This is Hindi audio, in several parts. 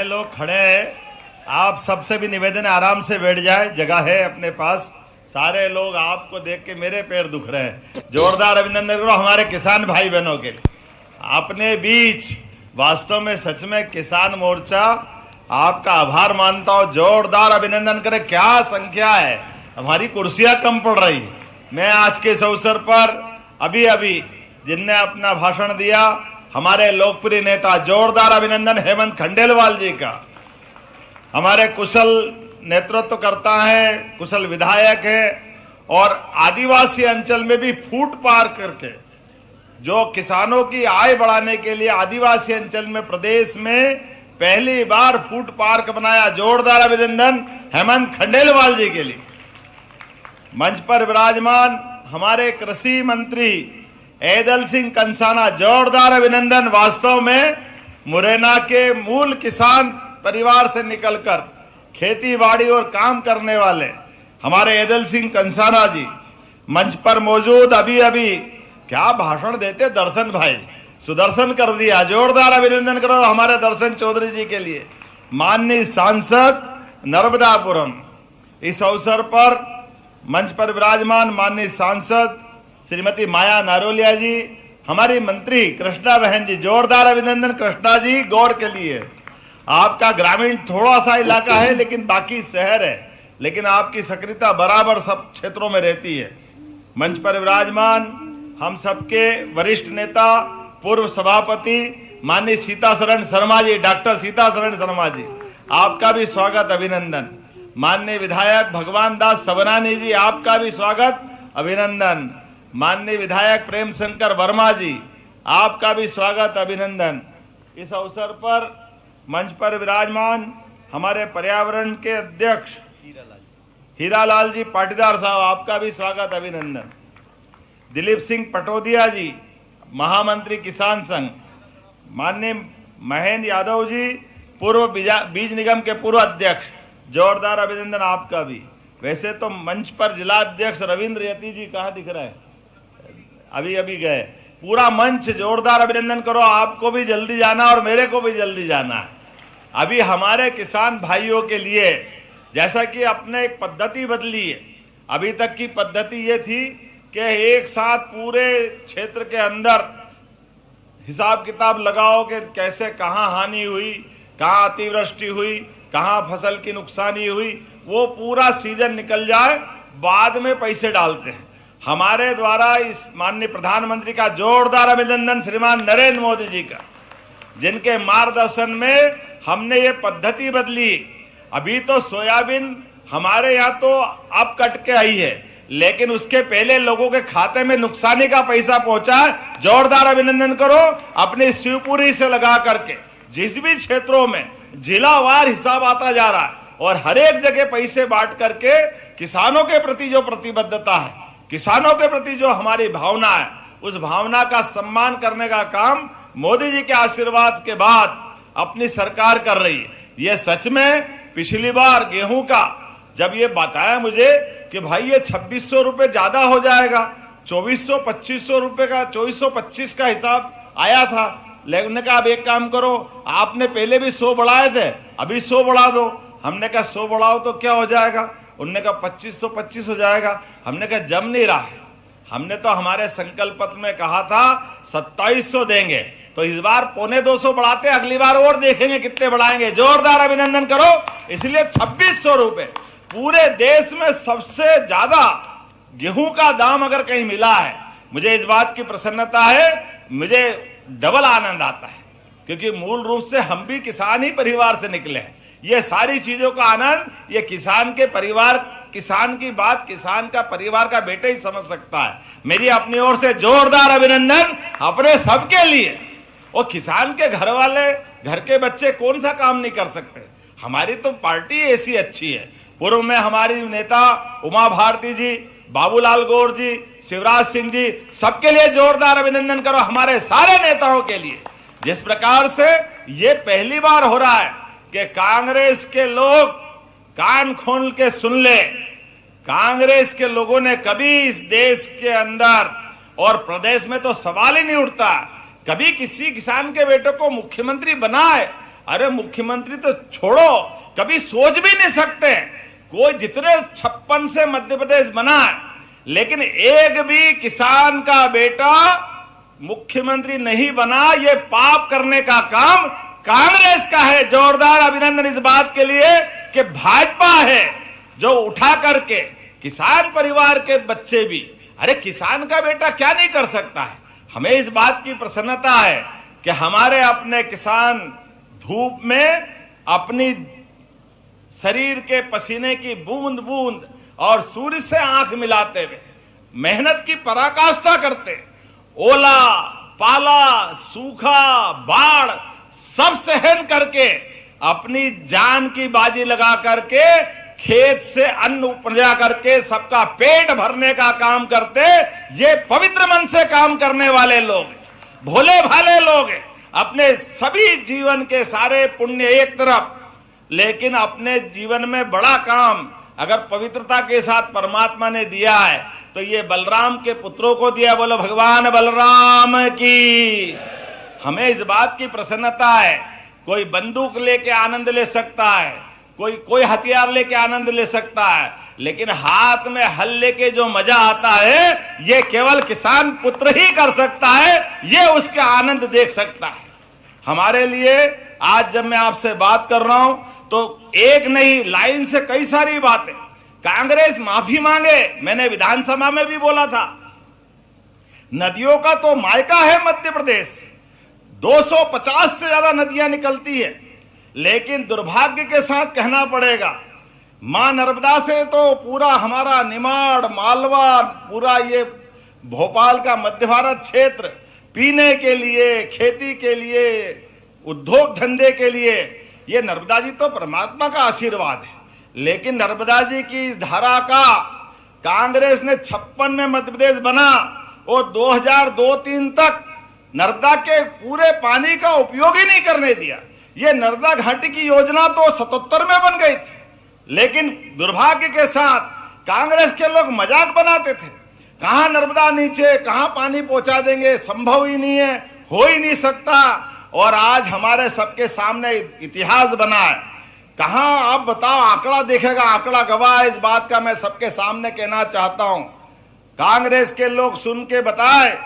जितने लोग खड़े हैं, आप सबसे भी निवेदन है आराम से बैठ जाए, जगह है अपने पास। सारे लोग आपको देख के मेरे पैर दुख रहे हैं। जोरदार अभिनंदन करो हमारे किसान भाई बहनों के लिए। अपने बीच वास्तव में सच में किसान मोर्चा आपका आभार मानता हूं। जोरदार अभिनंदन करे। क्या संख्या है, हमारी कुर्सियां कम पड़ रही। मैं आज के इस अवसर पर अभी अभी जिनने अपना भाषण दिया, हमारे लोकप्रिय नेता, जोरदार अभिनंदन हेमंत खंडेलवाल जी का। हमारे कुशल नेतृत्व करता है, कुशल विधायक है, और आदिवासी अंचल में भी फूट पार करके जो किसानों की आय बढ़ाने के लिए आदिवासी अंचल में प्रदेश में पहली बार फूड पार्क बनाया। जोरदार अभिनंदन हेमंत खंडेलवाल जी के लिए। मंच पर विराजमान हमारे कृषि मंत्री ऐदल सिंह कंसाना, जोरदार अभिनंदन। वास्तव में मुरैना के मूल किसान परिवार से निकलकर खेती बाड़ी और काम करने वाले हमारे ऐदल सिंह कंसाना जी मंच पर मौजूद। अभी अभी क्या भाषण देते दर्शन भाई, सुदर्शन कर दिया। जोरदार अभिनंदन करो हमारे दर्शन चौधरी जी के लिए। माननीय सांसद नर्मदापुरम, इस अवसर पर मंच पर विराजमान माननीय सांसद श्रीमती माया नारोलिया जी, हमारी मंत्री कृष्णा बहन जी, जोरदार अभिनंदन कृष्णा जी। गौर के लिए आपका ग्रामीण थोड़ा सा इलाका है लेकिन बाकी शहर है, लेकिन आपकी सक्रियता बराबर सब क्षेत्रों में रहती है। मंच पर विराजमान हम सबके वरिष्ठ नेता, पूर्व सभापति माननीय सीता शरण शर्मा जी, डॉक्टर सीता शरण शर्मा जी, आपका भी स्वागत अभिनंदन। माननीय विधायक भगवान दास सबनानी जी, आपका भी स्वागत अभिनंदन। माननीय विधायक प्रेम शंकर वर्मा जी, आपका भी स्वागत अभिनंदन। इस अवसर पर मंच पर विराजमान हमारे पर्यावरण के अध्यक्ष हीरालाल जी पाटीदार साहब, आपका भी स्वागत अभिनंदन। दिलीप सिंह पटोदिया जी, महामंत्री किसान संघ, माननीय महेंद्र यादव जी, पूर्व बीज निगम के पूर्व अध्यक्ष, जोरदार अभिनंदन आपका भी। वैसे तो मंच पर जिला अध्यक्ष रविंद्र यति जी कहाँ दिख रहे हैं, अभी अभी गए। पूरा मंच जोरदार अभिनंदन करो। आपको भी जल्दी जाना और मेरे को भी जल्दी जाना है। अभी हमारे किसान भाइयों के लिए जैसा कि अपने एक पद्धति बदली है। अभी तक की पद्धति ये थी कि एक साथ पूरे क्षेत्र के अंदर हिसाब किताब लगाओ कि कैसे कहाँ हानि हुई, कहाँ अतिवृष्टि हुई, कहाँ फसल की नुकसानी हुई, वो पूरा सीजन निकल जाए, बाद में पैसे डालते हैं। हमारे द्वारा इस माननीय प्रधानमंत्री का जोरदार अभिनंदन श्रीमान नरेंद्र मोदी जी का, जिनके मार्गदर्शन में हमने ये पद्धति बदली। अभी तो सोयाबीन हमारे यहाँ तो अब कट के आई है, लेकिन उसके पहले लोगों के खाते में नुकसानी का पैसा पहुंचा है। जोरदार अभिनंदन करो अपनी शिवपुरी से लगा करके। जिस भी क्षेत्रों में जिलावार हिसाब आता जा रहा है और हर एक जगह पैसे बांट करके किसानों के प्रति जो प्रतिबद्धता है, किसानों के प्रति जो हमारी भावना है, उस भावना का सम्मान करने का काम मोदी जी के आशीर्वाद के बाद अपनी सरकार कर रही है। ये सच में पिछली बार गेहूं का जब ये बताया मुझे कि भाई ये 2600 रुपए ज्यादा हो जाएगा, 2400-2500 रुपए का 2425 का हिसाब आया था, लेकिन कहा अब एक काम करो, आपने पहले भी 100 बढ़ाए थे, अभी 100 बढ़ा दो। हमने कहा 100 बढ़ाओ तो क्या हो जाएगा, उन्होंने कहा 2525 हो जाएगा। हमने कहा जम नहीं रहा है। हमने तो हमारे संकल्प पत्र में कहा था 2700 देंगे, तो इस बार 250 बढ़ाते, अगली बार और देखेंगे कितने बढ़ाएंगे। जोरदार अभिनंदन करो। इसलिए 2600 रुपए पूरे देश में सबसे ज्यादा गेहूं का दाम अगर कहीं मिला है, मुझे इस बात की प्रसन्नता है, मुझे डबल आनंद आता है, क्योंकि मूल रूप से हम भी किसान ही परिवार से निकले हैं। ये सारी चीजों का आनंद ये किसान के परिवार, किसान की बात किसान का परिवार का बेटा ही समझ सकता है। मेरी अपनी ओर से जोरदार अभिनंदन अपने सबके लिए। और किसान के घर वाले, घर के बच्चे कौन सा काम नहीं कर सकते। हमारी तो पार्टी ऐसी अच्छी है। पूर्व में हमारी नेता उमा भारती जी, बाबूलाल गौर जी, शिवराज सिंह जी, सबके लिए जोरदार अभिनंदन करो। हमारे सारे नेताओं के लिए जिस प्रकार से ये पहली बार हो रहा है कि कांग्रेस के लोग कान खोल के सुन ले। कांग्रेस के लोगों ने कभी इस देश के अंदर और प्रदेश में तो सवाल ही नहीं उठता, कभी किसी किसान के बेटे को मुख्यमंत्री बनाए। अरे मुख्यमंत्री तो छोड़ो, कभी सोच भी नहीं सकते। कोई जितने 56 से मध्य प्रदेश बना है, लेकिन एक भी किसान का बेटा मुख्यमंत्री नहीं बना। ये पाप करने का काम कांग्रेस का है। जोरदार अभिनंदन इस बात के लिए कि भाजपा है जो उठा करके किसान परिवार के बच्चे भी, अरे किसान का बेटा क्या नहीं कर सकता है। हमें इस बात की प्रसन्नता है कि हमारे अपने किसान धूप में अपनी शरीर के पसीने की बूंद बूंद और सूर्य से आंख मिलाते हुए मेहनत की पराकाष्ठा करते, ओला पाला सूखा बाढ़ सब सहन करके अपनी जान की बाजी लगा करके खेत से अन्न उपजा करके सबका पेट भरने का काम करते। ये पवित्र मन से काम करने वाले लोग, भोले भाले लोग, अपने सभी जीवन के सारे पुण्य एक तरफ, लेकिन अपने जीवन में बड़ा काम अगर पवित्रता के साथ परमात्मा ने दिया है तो ये बलराम के पुत्रों को दिया। बोलो भगवान बलराम की। हमें इस बात की प्रसन्नता है, कोई बंदूक लेके आनंद ले सकता है, कोई हथियार लेके आनंद ले सकता है, लेकिन हाथ में हल लेके जो मजा आता है ये केवल किसान पुत्र ही कर सकता है। ये उसका आनंद देख सकता है। हमारे लिए आज जब मैं आपसे बात कर रहा हूं तो एक नहीं, लाइन से कई सारी बातें। कांग्रेस माफी मांगे, मैंने विधानसभा में भी बोला था। नदियों का तो मायका है मध्य प्रदेश, 250 से ज्यादा नदियां निकलती है, लेकिन दुर्भाग्य के साथ कहना पड़ेगा मां नर्मदा से तो पूरा हमारा निमाड़ मालवा, पूरा ये भोपाल का मध्य भारत क्षेत्र पीने के लिए, खेती के लिए, उद्योग धंधे के लिए, ये नर्मदा जी तो परमात्मा का आशीर्वाद है। लेकिन नर्मदा जी की इस धारा का कांग्रेस ने 56 में मध्य प्रदेश बना और 2002-03 तक नर्मदा के पूरे पानी का उपयोग ही नहीं करने दिया। ये नर्मदा घाटी की योजना तो 77 में बन गई थी, लेकिन दुर्भाग्य के साथ कांग्रेस के लोग मजाक बनाते थे, कहां नर्मदा नीचे, कहां पानी पहुंचा देंगे, संभव ही नहीं है, हो ही नहीं सकता। और आज हमारे सबके सामने इतिहास बना है। कहां आप बताओ, आंकड़ा देखेगा, आंकड़ा गवाह है इस बात का। मैं सबके सामने कहना चाहता हूं, कांग्रेस के लोग सुन के बताए,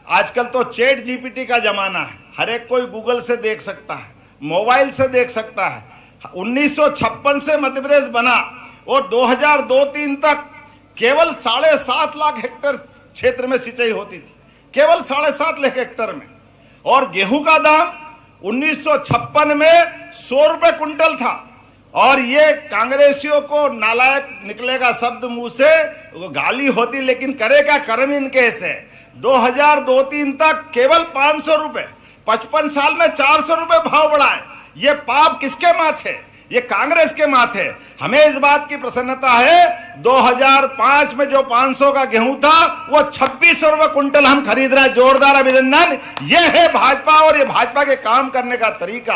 आजकल तो चैट जीपीटी का जमाना है, हर एक कोई गूगल से देख सकता है, मोबाइल से देख सकता है। 1956 से मध्य प्रदेश बना और 2002-03 तक केवल 7.5 लाख हेक्टेयर क्षेत्र में सिंचाई होती थी, केवल 7.5 लाख हेक्टेयर में। और गेहूं का दाम 1956 में 100 रुपए कुंटल था। और ये कांग्रेसियों को नालायक निकलेगा शब्द मुंह से, गाली होती, लेकिन करे क्या, कर्म इनके से। 2002-03 तक केवल 500 रुपए, 55 साल में 400 रुपए भाव बढ़ाए। ये पाप किसके माथे? ये कांग्रेस के माथे। हमें इस बात की प्रसन्नता है 2005 में जो 500 का गेहूं था वो 2600 रुपए कुंटल हम खरीद रहे हैं। जोरदार अभिनंदन। ये है भाजपा और ये भाजपा के काम करने का तरीका।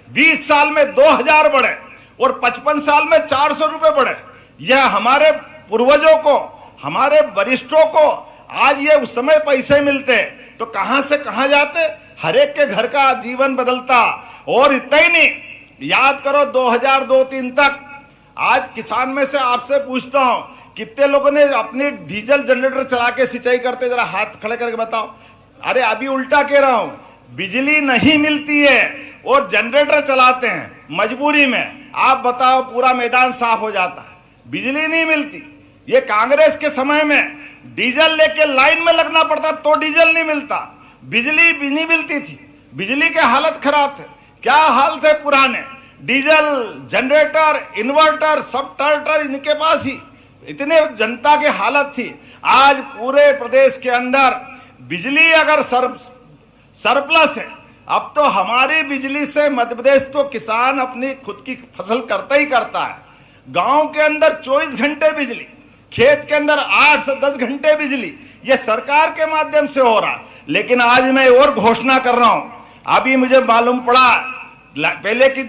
20 साल में 2000 बढ़े और 55 साल में 400 रुपए बढ़े। यह हमारे पूर्वजों को, हमारे वरिष्ठों को आज ये उस समय पैसे मिलते तो कहां से कहां जाते, हर एक के घर का जीवन बदलता। और इतना ही नहीं, याद करो 2002-03 तक, आज किसान में से आपसे पूछता हूं कितने लोगों ने अपनी डीजल जनरेटर चला के सिंचाई करते, जरा हाथ खड़े करके बताओ। अरे अभी उल्टा कह रहा हूं, बिजली नहीं मिलती है और जनरेटर चलाते हैं मजबूरी में। आप बताओ, पूरा मैदान साफ हो जाता है, बिजली नहीं मिलती। ये कांग्रेस के समय में डीजल लेके लाइन में लगना पड़ता तो डीजल नहीं मिलता, बिजली भी नहीं मिलती थी, बिजली के हालत खराब थे। क्या हाल थे पुराने, डीजल जनरेटर इन्वर्टर सब टर्टर इनके पास ही, इतने जनता की हालत थी। आज पूरे प्रदेश के अंदर बिजली अगर सरप्लस है। अब तो हमारी बिजली से मध्य प्रदेश तो किसान अपनी खुद की फसल करता ही करता है। गांव के अंदर 24 घंटे बिजली, खेत के अंदर 8 से 10 घंटे बिजली, ये सरकार के माध्यम से हो रहा। लेकिन आज मैं और घोषणा कर रहा हूं, अभी मुझे मालूम पड़ा पहले कि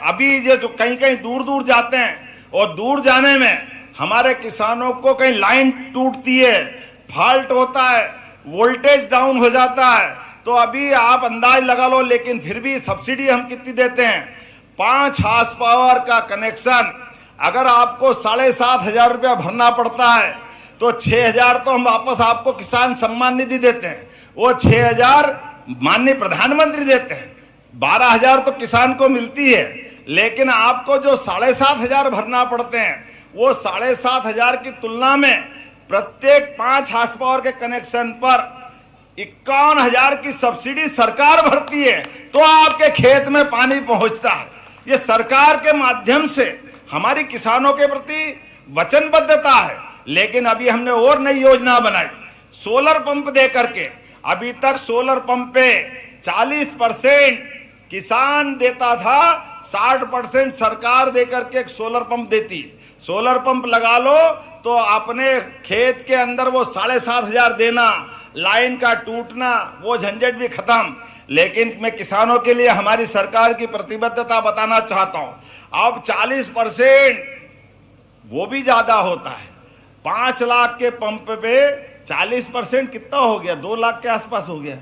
अभी ये जो कहीं कहीं दूर दूर जाते हैं और दूर जाने में हमारे किसानों को कहीं लाइन टूटती है, फॉल्ट होता है, वोल्टेज डाउन हो जाता है, तो अभी आप अंदाज लगा लो, लेकिन फिर भी सब्सिडी हम कितनी देते हैं? 5 हार्स पावर का कनेक्शन अगर आपको 7,500 रुपया भरना पड़ता है तो 6,000 तो हम वापस आपको किसान सम्मान निधि देते हैं, वो 6,000 माननीय प्रधानमंत्री देते हैं, 12,000 तो किसान को मिलती है। लेकिन आपको जो 7,500 भरना पड़ते हैं, वो 7,500 की तुलना में प्रत्येक 5 हार्स पावर के कनेक्शन पर 51,000 की सब्सिडी सरकार भरती है, तो आपके खेत में पानी पहुंचता है। ये सरकार के माध्यम से हमारी किसानों के प्रति वचनबद्धता है। लेकिन अभी हमने और नई योजना बनाई, सोलर पंप दे करके। अभी तक सोलर पंप पे 40% किसान देता था, 60% सरकार दे करके एक सोलर पंप देती। सोलर पंप लगा लो तो अपने खेत के अंदर वो 7,500 देना, लाइन का टूटना, वो झंझट भी खत्म। लेकिन मैं किसानों के लिए हमारी सरकार की प्रतिबद्धता बताना चाहता हूं। अब 40% वो भी ज्यादा होता है। 5 लाख के पंप पे 40% कितना हो गया? 2 लाख के आसपास हो गया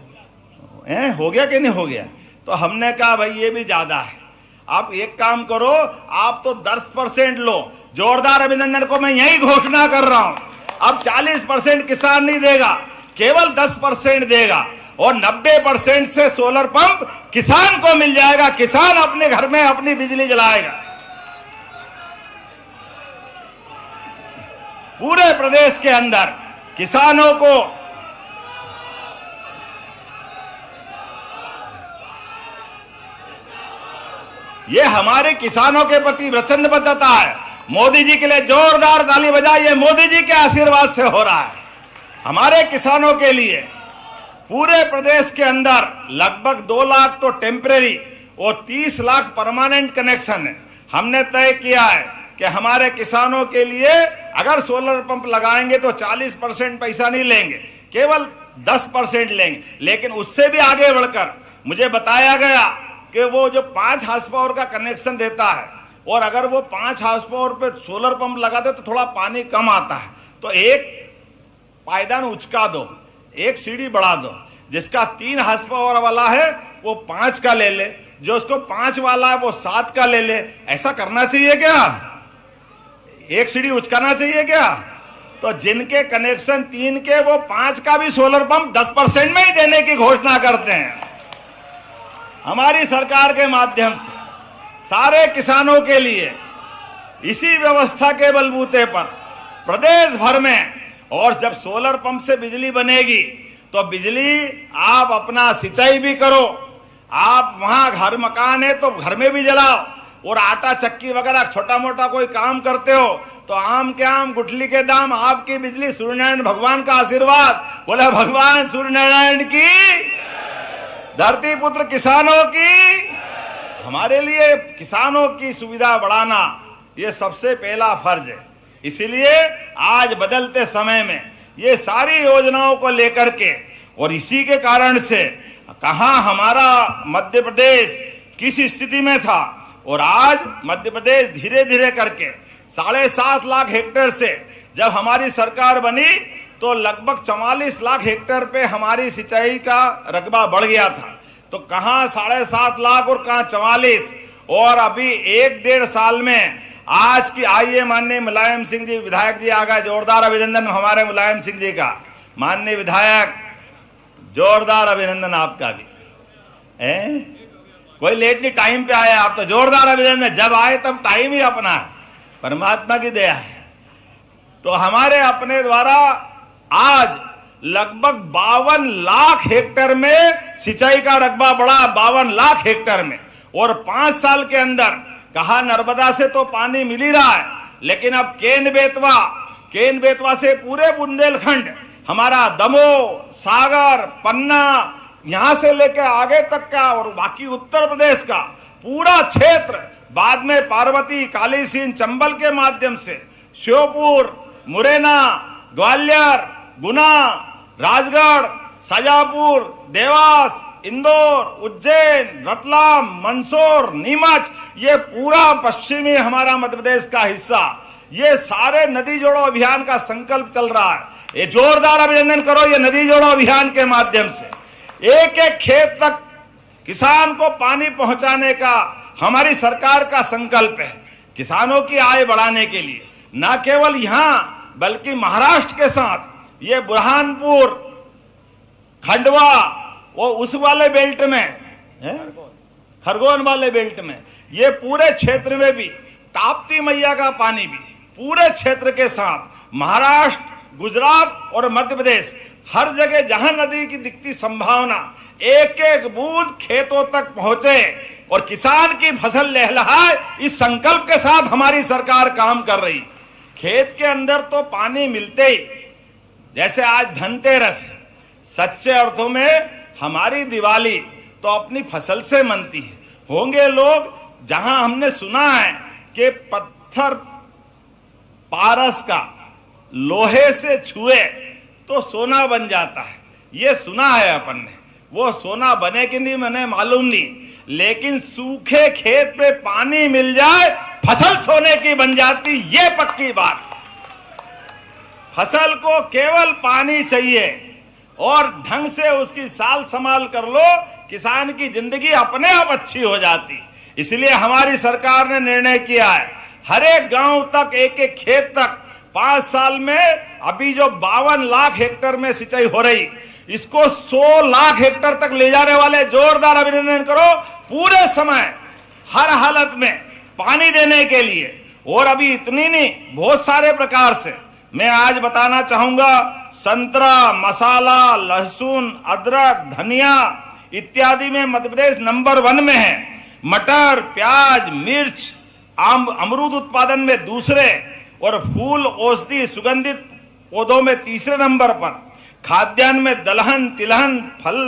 हो गया कि नहीं हो गया? तो हमने कहा भाई ये भी ज्यादा है। आप एक काम करो, आप तो 10% लो। जोरदार अभिनंदन को मैं यही घोषणा कर रहा हूं। अब 40% किसान नहीं देगा, केवल 10% देगा, और 90% से सोलर पंप किसान को मिल जाएगा। किसान अपने घर में अपनी बिजली जलाएगा। पूरे प्रदेश के अंदर किसानों को ये हमारे किसानों के प्रति वचनबद्धता है। मोदी जी के लिए जोरदार ताली बजाइए। मोदी जी के आशीर्वाद से हो रहा है। हमारे किसानों के लिए पूरे प्रदेश के अंदर लगभग 2 लाख तो टेम्परेरी और 30 लाख परमानेंट कनेक्शन है। हमने तय किया है कि हमारे किसानों के लिए अगर सोलर पंप लगाएंगे तो 40% पैसा नहीं लेंगे, केवल 10% लेंगे। लेकिन उससे भी आगे बढ़कर मुझे बताया गया कि वो जो 5 हार्स पावर का कनेक्शन देता है, और अगर वो 5 हार्स पावर पे सोलर पंप लगाते तो थोड़ा पानी कम आता है, तो एक पायदान उचका दो, एक सीढ़ी बढ़ा दो। जिसका 3 हार्स पावर वाला है वो 5 का ले ले, जो उसको 5 वाला है वो 7 का ले ले। ऐसा करना चाहिए क्या? एक सीढ़ी उचकाना चाहिए क्या? तो जिनके कनेक्शन 3 के, वो 5 का भी सोलर पंप 10% में ही देने की घोषणा करते हैं। हमारी सरकार के माध्यम से सारे किसानों के लिए इसी व्यवस्था के बलबूते पर प्रदेश भर में, और जब सोलर पंप से बिजली बनेगी तो बिजली आप अपना सिंचाई भी करो, आप वहां घर मकान है तो घर में भी जलाओ, और आटा चक्की वगैरह छोटा मोटा कोई काम करते हो तो आम के आम गुठली के दाम, आपकी बिजली। सूर्यनारायण भगवान का आशीर्वाद, बोले भगवान सूर्यनारायण की, धरती पुत्र किसानों की। हमारे लिए किसानों की सुविधा बढ़ाना ये सबसे पहला फर्ज है। इसीलिए आज बदलते समय में ये सारी योजनाओं को लेकर के, और इसी के कारण से कहां हमारा मध्य प्रदेश किस स्थिति में था, और आज मध्य प्रदेश धीरे धीरे करके 7.5 लाख हेक्टेयर से जब हमारी सरकार बनी तो लगभग 44 लाख हेक्टेयर पे हमारी सिंचाई का रकबा बढ़ गया था। तो कहां 7.5 लाख और कहां 44, और अभी 1-1.5 साल में आज की। आइए माननीय मुलायम सिंह जी विधायक जी आ गए, जोरदार अभिनंदन हमारे मुलायम सिंह जी का। माननीय विधायक, जोरदार अभिनंदन आपका भी। कोई लेट नहीं, टाइम पे आया आप, तो जोरदार अभिनंदन। जब आए तब टाइम ही अपना है, परमात्मा की दया है। तो हमारे अपने द्वारा आज लगभग 52 लाख हेक्टेयर में सिंचाई का रकबा बढ़ा, 52 लाख हेक्टेयर में। और 5 साल के अंदर कहा नर्मदा से तो पानी मिल ही रहा है, लेकिन अब केन बेतवा से पूरे बुंदेलखंड, हमारा दमोह, सागर, पन्ना, यहां से लेकर आगे तक का, और बाकी उत्तर प्रदेश का पूरा क्षेत्र, बाद में पार्वती, काली सिंध, चंबल के माध्यम से श्योपुर, मुरैना, ग्वालियर, गुना, राजगढ़, शाजापुर, देवास, इंदौर, उज्जैन, रतलाम, मंदसौर, नीमच, ये पूरा पश्चिमी हमारा मध्य प्रदेश का हिस्सा, ये सारे नदी जोड़ो अभियान का संकल्प चल रहा है। ये जोरदार अभिनंदन करो ये नदी जोड़ो अभियान के माध्यम से। एक एक खेत तक किसान को पानी पहुंचाने का हमारी सरकार का संकल्प है। किसानों की आय बढ़ाने के लिए न केवल यहां बल्कि महाराष्ट्र के साथ ये बुरहानपुर, खंडवा, वो उस वाले बेल्ट में, खरगोन वाले बेल्ट में, ये पूरे क्षेत्र में भी ताप्ती मैया का पानी भी पूरे क्षेत्र के साथ महाराष्ट्र, गुजरात और मध्य प्रदेश हर जगह जहां नदी की दिखती संभावना एक एक बूंद खेतों तक पहुंचे और किसान की फसल लहलहाए, इस संकल्प के साथ हमारी सरकार काम कर रही। खेत के अंदर तो पानी मिलते ही, जैसे आज धनतेरस, सच्चे अर्थों में हमारी दिवाली तो अपनी फसल से मनती है। होंगे लोग जहां हमने सुना है कि पत्थर पारस का लोहे से छुए तो सोना बन जाता है, ये सुना है अपन ने। वो सोना बने कि नहीं मैंने मालूम नहीं, लेकिन सूखे खेत पे पानी मिल जाए फसल सोने की बन जाती, ये पक्की बात। फसल को केवल पानी चाहिए और ढंग से उसकी साल संभाल कर लो, किसान की जिंदगी अपने आप अच्छी हो जाती। इसलिए हमारी सरकार ने निर्णय किया है हर एक गांव तक, एक एक खेत तक 5 साल में, अभी जो 52 लाख हेक्टेयर में सिंचाई हो रही, इसको 100 लाख हेक्टेयर तक ले जाने वाले जोरदार अभिनंदन करो। पूरे समय हर हालत में पानी देने के लिए, और अभी इतनी नहीं, बहुत सारे प्रकार से मैं आज बताना चाहूंगा। संतरा, मसाला, लहसुन, अदरक, धनिया इत्यादि में मध्य प्रदेश नंबर 1 में है। मटर, प्याज, मिर्च, अमरूद उत्पादन में दूसरे, और फूल, औषधि, सुगंधित पौधों में तीसरे नंबर पर। खाद्यान्न में दलहन, तिलहन, फल,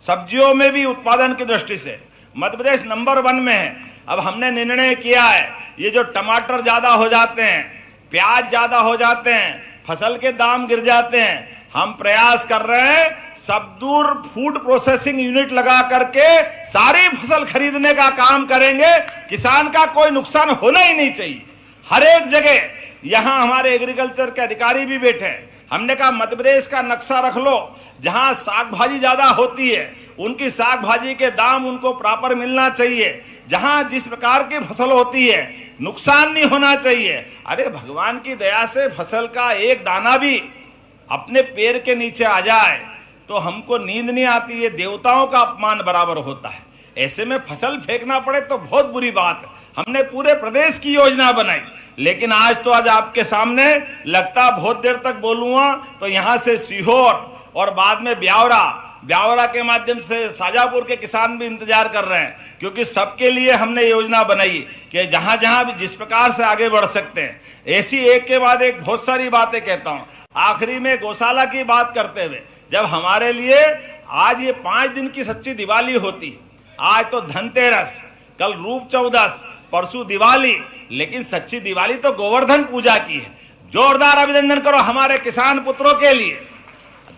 सब्जियों में भी उत्पादन की दृष्टि से मध्य प्रदेश नंबर 1 में है। अब हमने निर्णय किया है, ये जो टमाटर ज्यादा हो जाते हैं, प्याज ज्यादा हो जाते हैं, फसल के दाम गिर जाते हैं, हम प्रयास कर रहे हैं सबदूर फूड प्रोसेसिंग यूनिट लगा करके सारी फसल खरीदने का काम करेंगे। किसान का कोई नुकसान होना ही नहीं चाहिए। हर एक जगह यहां हमारे एग्रीकल्चर के अधिकारी भी बैठे हैं। हमने कहा मध्य प्रदेश का नक्शा रख लो, जहां साग भाजी ज्यादा होती है उनकी साग भाजी के दाम उनको प्रॉपर मिलना चाहिए। जहां जिस प्रकार की फसल होती है नुकसान नहीं होना चाहिए। अरे भगवान की दया से फसल का एक दाना भी अपने पैर के नीचे आ जाए तो हमको नींद नहीं आती, ये देवताओं का अपमान बराबर होता है। ऐसे में फसल फेंकना पड़े तो बहुत बुरी बात है। हमने पूरे प्रदेश की योजना बनाई, लेकिन आज आपके सामने लगता बहुत देर तक बोलूंगा तो यहां से सीहोर और बाद में ब्यावरा के माध्यम से शाजापुर के किसान भी इंतजार कर रहे हैं, क्योंकि सबके लिए हमने योजना बनाई कि जहां जहां भी जिस प्रकार से आगे बढ़ सकते हैं। ऐसी एक के बाद एक बहुत सारी बातें कहता हूं। आखिरी में गौशाला की बात करते हुए, जब हमारे लिए आज ये 5 दिन की सच्ची दिवाली होती, आज तो धनतेरस, कल रूप चौदस, परसों दिवाली, लेकिन सच्ची दिवाली तो गोवर्धन पूजा की है। जोरदार अभिनंदन करो हमारे किसान पुत्रों के लिए।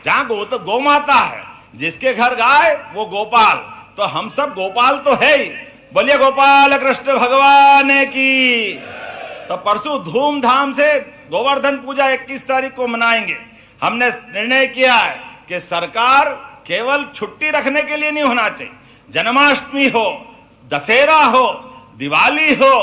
जहां गौ माता है, जिसके घर गाय वो गोपाल, तो हम सब गोपाल तो है ही। बोलिए गोपाल कृष्ण भगवान की। तो परसों धूमधाम से गोवर्धन पूजा 21 तारीख को मनाएंगे। हमने निर्णय किया है कि सरकार केवल छुट्टी रखने के लिए नहीं होना चाहिए। जन्माष्टमी हो, दशहरा हो, दिवाली हो,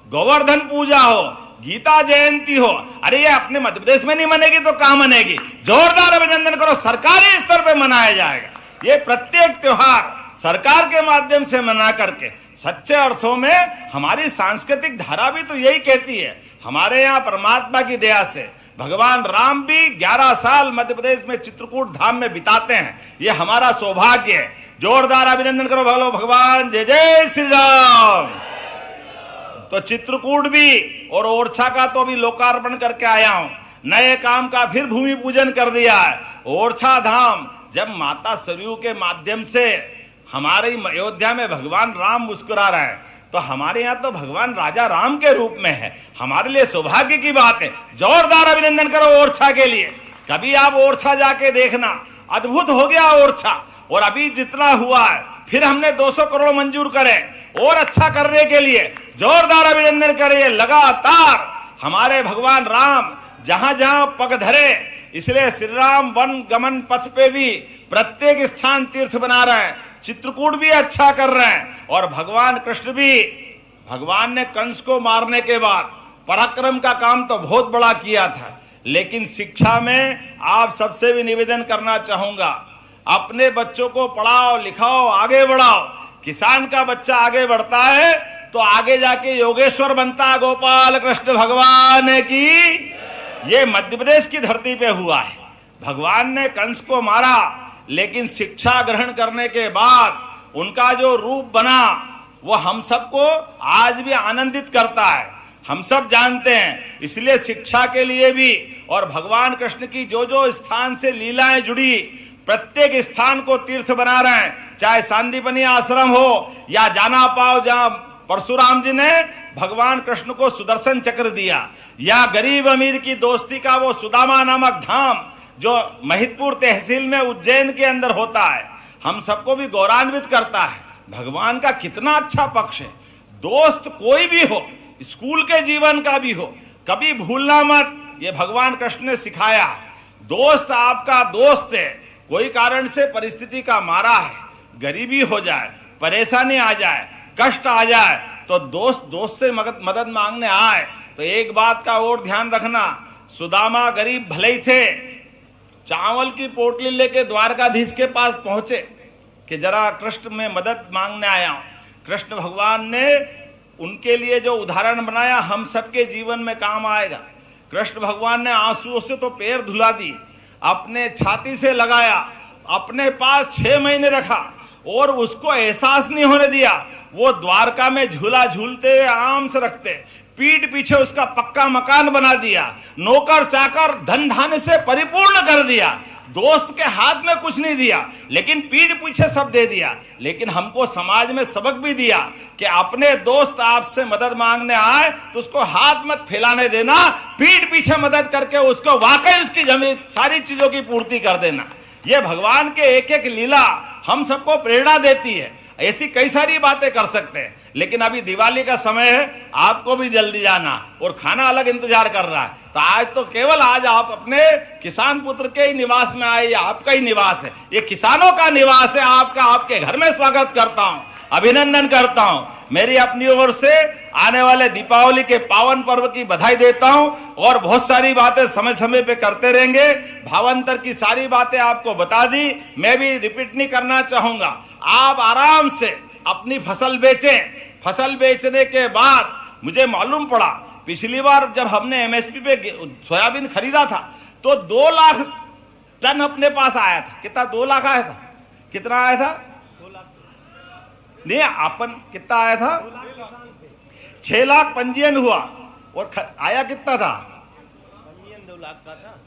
गोवर्धन पूजा हो, गीता जयंती हो, अरे ये अपने मध्य प्रदेश में नहीं मनेगी तो कहां मनेगी? जोरदार अभिनंदन करो, सरकारी स्तर पे मनाया जाएगा। ये प्रत्येक त्योहार सरकार के माध्यम से मना करके सच्चे अर्थों में हमारी सांस्कृतिक धारा भी तो यही कहती है। हमारे यहाँ परमात्मा की दया से भगवान राम भी 11 साल मध्य प्रदेश में चित्रकूट धाम में बिताते हैं। ये हमारा सौभाग्य है। जोरदार अभिनंदन करो भगवान भगवान, जय जय श्री राम। तो चित्रकूट भी और ओरछा का तो अभी लोकार्पण करके आया हूं। नए काम का फिर भूमि पूजन कर दिया है। ओरछा धाम, जब माता सरयू के माध्यम से हमारे अयोध्या में भगवान राम मुस्कुरा रहे हैं, तो हमारे यहाँ तो भगवान राजा राम के रूप में है। हमारे लिए सौभाग्य की बात है। जोरदार अभिनंदन करो ओरछा के लिए। कभी आप ओरछा जाके देखना, अद्भुत हो गया ओरछा। और अभी जितना हुआ है, फिर हमने 200 करोड़ मंजूर करे और अच्छा करने के लिए। जोरदार अभिनंदन करिए। लगातार हमारे भगवान राम जहां जहां पग धरे, इसलिए श्री राम वन गमन पथ पे भी प्रत्येक स्थान तीर्थ बना रहे हैं, चित्रकूट भी अच्छा कर रहे हैं। और भगवान कृष्ण भी, भगवान ने कंस को मारने के बाद पराक्रम का काम तो बहुत बड़ा किया था, लेकिन शिक्षा में आप सबसे भी निवेदन करना चाहूंगा, अपने बच्चों को पढ़ाओ लिखाओ आगे बढ़ाओ। किसान का बच्चा आगे बढ़ता है तो आगे जाके योगेश्वर बनता है। गोपाल कृष्ण भगवान की। ये मध्य प्रदेश की धरती पे हुआ है। भगवान ने कंस को मारा, लेकिन शिक्षा ग्रहण करने के बाद उनका जो रूप बना वो हम सबको आज भी आनंदित करता है, हम सब जानते हैं। इसलिए शिक्षा के लिए भी और भगवान कृष्ण की जो जो स्थान से लीलाएं जुड़ी, प्रत्येक स्थान को तीर्थ बना रहे हैं। चाहे सांदीपनी आश्रम हो या जाना पाओ जहां परशुराम जी ने भगवान कृष्ण को सुदर्शन चक्र दिया, या गरीब अमीर की दोस्ती का वो सुदामा नामक धाम जो महिदपुर तहसील में उज्जैन के अंदर होता है, हम सबको भी गौरवान्वित करता है। भगवान का कितना अच्छा पक्ष है। दोस्त कोई भी हो, स्कूल के जीवन का भी हो, कभी भूलना मत, ये भगवान कृष्ण ने सिखाया। दोस्त आपका दोस्त है, कोई कारण से परिस्थिति का मारा है, गरीबी हो जाए, परेशानी आ जाए, कष्ट आ जाए, तो दोस्त से मदद मांगने आए तो एक बात का और ध्यान रखना, सुदामा गरीब भले ही थे, चावल की पोटली लेके द्वारकाधीश के पास पहुंचे कि जरा कृष्ण में मदद मांगने आया हूं। कृष्ण भगवान ने उनके लिए जो उदाहरण बनाया हम सबके जीवन में काम आएगा। कृष्ण भगवान ने आंसुओं से तो पैर धुला दिए, अपने छाती से लगाया, अपने पास 6 महीने रखा और उसको एहसास नहीं होने दिया। वो द्वारका में झूला झूलते आराम से रखते, पीठ पीछे उसका पक्का मकान बना दिया, नौकर चाकर धन धान्य से परिपूर्ण कर दिया। दोस्त के हाथ में कुछ नहीं दिया, लेकिन पीठ पीछे सब दे दिया। लेकिन हमको समाज में सबक भी दिया कि अपने दोस्त आपसे मदद मांगने आए तो उसको हाथ मत फैलाने देना, पीठ पीछे मदद करके उसको वाकई उसकी जमीन सारी चीजों की पूर्ति कर देना। ये भगवान के एक एक लीला हम सबको प्रेरणा देती है। ऐसी कई सारी बातें कर सकते हैं, लेकिन अभी दिवाली का समय है, आपको भी जल्दी जाना और खाना अलग इंतजार कर रहा है। तो आज तो केवल आज आप अपने किसान पुत्र के ही निवास में आए, या आपका ही निवास है, ये किसानों का निवास है आपका। आपके घर में स्वागत करता हूं, अभिनंदन करता हूं। मेरी अपनी ओर से आने वाले दीपावली के पावन पर्व की बधाई देता हूं और बहुत सारी बातें समय समय पे करते रहेंगे। भावांतर की सारी बातें आपको बता दी, मैं भी रिपीट नहीं करना चाहूंगा। आप आराम से अपनी फसल बेचें। फसल बेचने के बाद मुझे मालूम पड़ा, पिछली बार जब हमने एमएसपी पे सोयाबीन खरीदा था तो 2 लाख टन अपने पास आया था। कितना? 2 लाख आया था। कितना आया था? 2 लाख नहीं, अपन कितना आया था? 6 लाख पंजीयन हुआ और आया कितना था? पंजीयन 2 लाख का था।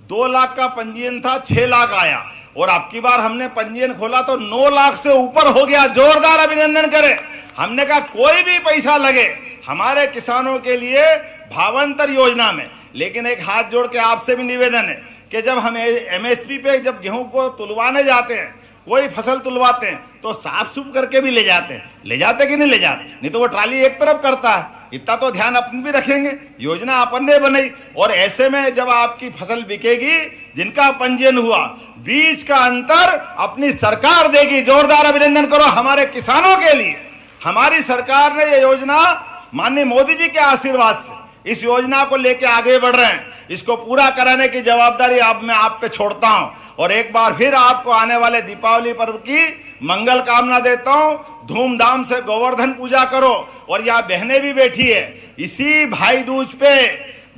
2 लाख का पंजीयन था, 6 लाख आया। और अब की बार हमने पंजीयन खोला तो 9 लाख से ऊपर हो गया। जोरदार अभिनंदन करें। हमने कहा कोई भी पैसा लगे हमारे किसानों के लिए भावांतर योजना में। लेकिन एक हाथ जोड़ के आपसे भी निवेदन है कि जब हम एमएसपी पे जब गेहूं को तुलवाने जाते हैं, कोई फसल तुलवाते हैं तो साफ सुफ करके भी ले जाते हैं। ले जाते कि नहीं ले जाते? नहीं तो वो ट्राली एक तरफ करता है। इतना तो ध्यान अपन भी रखेंगे, योजना अपन ने बनाई। और ऐसे में जब आपकी फसल बिकेगी, जिनका पंजीयन हुआ, बीज का अंतर अपनी सरकार देगी। जोरदार अभिनंदन करो हमारे किसानों के लिए। हमारी सरकार ने ये योजना माननीय मोदी जी के आशीर्वाद से इस योजना को लेके आगे बढ़ रहे हैं। इसको पूरा कराने की जवाबदारी अब मैं आप पे छोड़ता हूं। और एक बार फिर आपको आने वाले दीपावली पर्व की मंगल कामना देता हूं। धूमधाम से गोवर्धन पूजा करो। और यहाँ बहनें भी बैठी है, इसी भाई दूज पे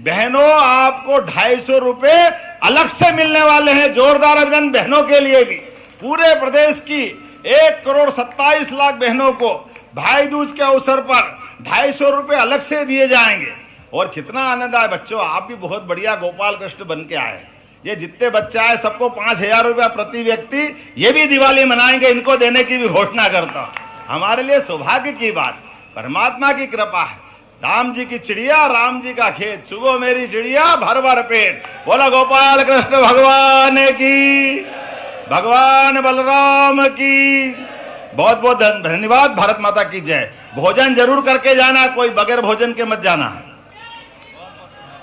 बहनों आपको 250 रुपए अलग से मिलने वाले हैं। जोरदार अभिनंदन बहनों के लिए भी। पूरे प्रदेश की 1,27,00,000 बहनों को भाई दूज के अवसर पर 250 रुपए अलग से दिए जाएंगे। और कितना आनंद आए बच्चों, आप भी बहुत बढ़िया गोपाल कृष्ण बन के आए। ये जितने बच्चे आए सबको 5,000 रुपया प्रति व्यक्ति, ये भी दिवाली मनाएंगे, इनको देने की भी घोषणा करता हूं। हमारे लिए सौभाग्य की बात, परमात्मा की कृपा है। राम जी की चिड़िया, राम जी का खेत, चुगो मेरी चिड़िया भर भर पेट। बोला गोपाल कृष्ण भगवान की, भगवान बलराम की। बहुत बहुत धन्यवाद। भारत माता की जय। भोजन जरूर करके जाना, कोई बगैर भोजन के मत जाना।